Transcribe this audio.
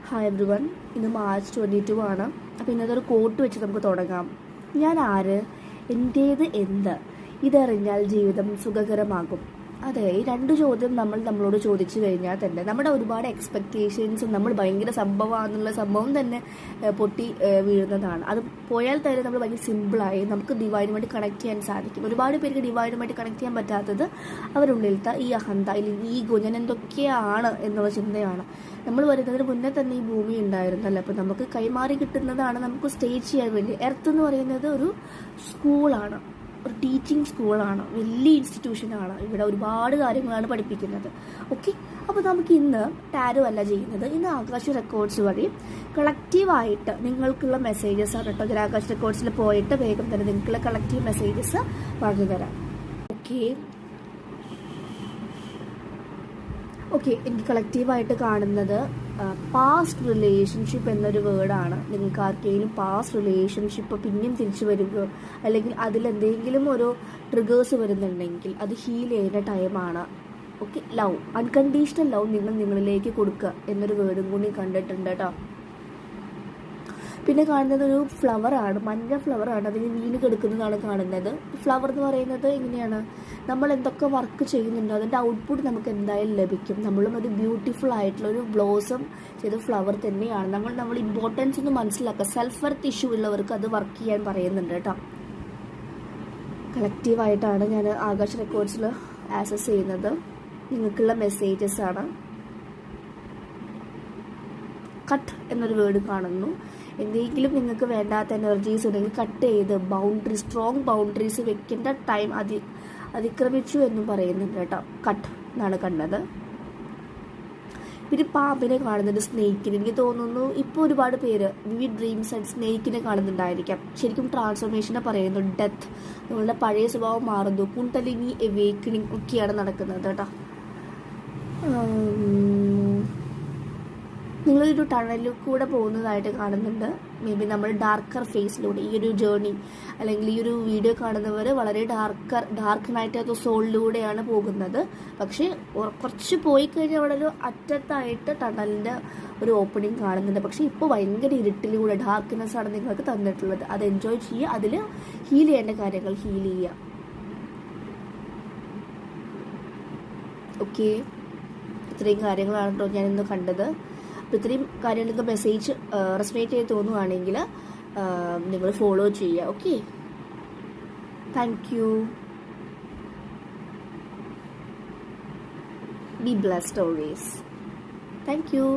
Hi every one. ഇന്ന് March 22 ആണ്. അപ്പോൾ ഇന്നത്തെ ഒരു കോട്ട് വെച്ച് നമുക്ക് തുടങ്ങാം. ഞാൻ ആര്, എൻ്റേത് എന്ത്, ഇതറിഞ്ഞാൽ ജീവിതം സുഖകരമാകും. അതെ, ഈ രണ്ട് ചോദ്യം നമ്മളോട് ചോദിച്ചു കഴിഞ്ഞാൽ തന്നെ നമ്മുടെ ഒരുപാട് എക്സ്പെക്റ്റേഷൻസും നമ്മൾ ഭയങ്കര സംഭവമാണെന്നുള്ള സംഭവം തന്നെ പൊട്ടി വീഴുന്നതാണ്. അത് പോയാൽ തന്നെ നമ്മൾ ഭയങ്കര സിമ്പിളായി നമുക്ക് ഡിവൈനുമായിട്ട് കണക്ട് ചെയ്യാൻ സാധിക്കും. ഒരുപാട് പേർക്ക് ഡിവൈനുമായിട്ട് കണക്ട് ചെയ്യാൻ പറ്റാത്തത് അവരുള്ളിലത്തെ ഈ അഹന്ത, അല്ലെങ്കിൽ ഈഗോ, ഞാൻ എന്തൊക്കെയാണ് എന്നുള്ള ചിന്തയാണ്. നമ്മൾ വരുന്നതിന് മുന്നേ തന്നെ ഈ ഭൂമി ഉണ്ടായിരുന്നല്ലോ. അപ്പോൾ നമുക്ക് കൈമാറി കിട്ടുന്നതാണ് നമുക്ക് സ്റ്റേജ് ചെയ്യാൻ വേണ്ടി. എർത്ത് എന്ന് പറയുന്നത് ഒരു സ്കൂളാണ്, ഒരു ടീച്ചിങ് സ്കൂളാണ്, വലിയ ഇൻസ്റ്റിറ്റ്യൂഷനാണ്. ഇവിടെ ഒരുപാട് കാര്യങ്ങളാണ് പഠിപ്പിക്കുന്നത്. ഓക്കെ, അപ്പോൾ നമുക്ക് ഇന്ന് ടാരോ അല്ല ചെയ്യുന്നത്. ഇന്ന് ആകാശ് റെക്കോർഡ്സ് വഴി കളക്റ്റീവായിട്ട് നിങ്ങൾക്കുള്ള മെസ്സേജസ് ആണ് കേട്ടോ. ഇതിൽ ആകാശ് റെക്കോർഡ്സിൽ പോയിട്ട് വേഗം തന്നെ നിങ്ങൾക്കുള്ള കളക്റ്റീവ് മെസ്സേജസ് പറഞ്ഞു തരാം. ഓക്കെ, എനിക്ക് കളക്റ്റീവായിട്ട് കാണുന്നത് പാസ്റ്റ് റിലേഷൻഷിപ്പ് എന്നൊരു വേർഡാണ്. നിങ്ങൾക്ക് ആർക്കെങ്കിലും പാസ്റ്റ് റിലേഷൻഷിപ്പ് പിന്നെയും തിരിച്ചു വരിക, അല്ലെങ്കിൽ അതിലെന്തെങ്കിലും ഒരു ട്രിഗേഴ്സ് വരുന്നുണ്ടെങ്കിൽ അത് ഹീൽ ചെയ്യുന്ന ടൈമാണ്. ഓക്കെ, ലവ്, അൺകണ്ടീഷണൽ ലവ് നിങ്ങൾ നിങ്ങളിലേക്ക് കൊടുക്കുക എന്നൊരു വേർഡും കൂടി കണ്ടിട്ടുണ്ട് കേട്ടോ. പിന്നെ കാണുന്നത് ഒരു ഫ്ലവറാണ്, മഞ്ഞ ഫ്ലവറാണ്, അതിന് വീണ് കിടക്കുന്നതാണ് കാണുന്നത്. ഫ്ലവർ എന്ന് പറയുന്നത് എങ്ങനെയാണ്, നമ്മൾ എന്തൊക്കെ വർക്ക് ചെയ്യുന്നുണ്ടോ അതിൻ്റെ ഔട്ട്പുട്ട് നമുക്ക് എന്തായാലും ലഭിക്കും. നമ്മളും ഒരു ബ്യൂട്ടിഫുൾ ആയിട്ടുള്ള ഒരു ബ്ലോസം ചെയ്ത ഫ്ലവർ തന്നെയാണ്. നമ്മൾ ഇമ്പോർട്ടൻസ് ഒന്ന് മനസ്സിലാക്കുക. സെൽഫ് വർത്ത് ഇഷ്യൂ ഉള്ളവർക്ക് അത് വർക്ക് ചെയ്യാൻ പറയുന്നുണ്ട് കേട്ടോ. കളക്റ്റീവായിട്ടാണ് ഞാൻ ആകാശ് റെക്കോർഡ്സിൽ ആക്സസ് ചെയ്യുന്നത്. നിങ്ങൾക്കുള്ള മെസ്സേജസ് ആണ്. കട്ട് എന്നൊരു വേർഡ് കാണുന്നു. എന്തെങ്കിലും നിങ്ങൾക്ക് വേണ്ടാത്ത എനർജീസ് ഉണ്ടെങ്കിൽ കട്ട് ചെയ്ത് സ്ട്രോങ് ബൗണ്ടറീസ് വെക്കേണ്ട ടൈം അതിക്രമിച്ചു എന്നും പറയുന്നുണ്ട് കേട്ടോ. കട്ട് എന്നാണ് കണ്ടത്. പിന്നെ പാമ്പിനെ കാണുന്നുണ്ട്, സ്നേക്കിന്. എനിക്ക് തോന്നുന്നു ഇപ്പോൾ ഒരുപാട് പേര് വിവിഡ് ഡ്രീംസ് ആൻഡ് സ്നേക്കിനെ കാണുന്നുണ്ടായിരിക്കാം. ശരിക്കും ട്രാൻസ്ഫോർമേഷനെ പറയുന്നു. ഡെത്ത്, നമ്മളുടെ പഴയ സ്വഭാവം മാറുന്നു. കുണ്ടലിനി എവേക്കണിങ് ഒക്കെയാണ് നടക്കുന്നത് കേട്ടോ. നിങ്ങളൊരു ടണലിൽ കൂടെ പോകുന്നതായിട്ട് കാണുന്നുണ്ട്. മേ ബി നമ്മൾ ഡാർക്കർ ഫേസിലൂടെ ഈ ഒരു ജേർണി, അല്ലെങ്കിൽ ഈ ഒരു വീഡിയോ കാണുന്നവർ വളരെ ഡാർക്ക് നൈറ്റ് സോളിലൂടെയാണ് പോകുന്നത്. പക്ഷേ കുറച്ച് പോയി കഴിഞ്ഞാൽ അവിടെ ഒരു അറ്റത്തായിട്ട് ടണലിൻ്റെ ഒരു ഓപ്പണിങ് കാണുന്നുണ്ട്. പക്ഷേ ഇപ്പോൾ ഭയങ്കര ഇരുട്ടിലൂടെ ഡാർക്ക്നെസ് ആണ് നിങ്ങൾക്ക് തന്നിട്ടുള്ളത്. അത് എൻജോയ് ചെയ്യുക, അതിൽ ഹീൽ ചെയ്യേണ്ട കാര്യങ്ങൾ ഹീൽ ചെയ്യുക. ഓക്കെ, ഇത്രയും കാര്യങ്ങളാണ് കേട്ടോ ഞാനിന്ന് കണ്ടത്. അപ്പോൾ ഇത്രയും കാര്യങ്ങൾക്ക് മെസ്സേജ് റെസ്പെക്റ്റ് ചെയ്ത് തോന്നുകയാണെങ്കിൽ നിങ്ങൾ ഫോളോ ചെയ്യുക. Okay, thank you. B blessed always. Thank you.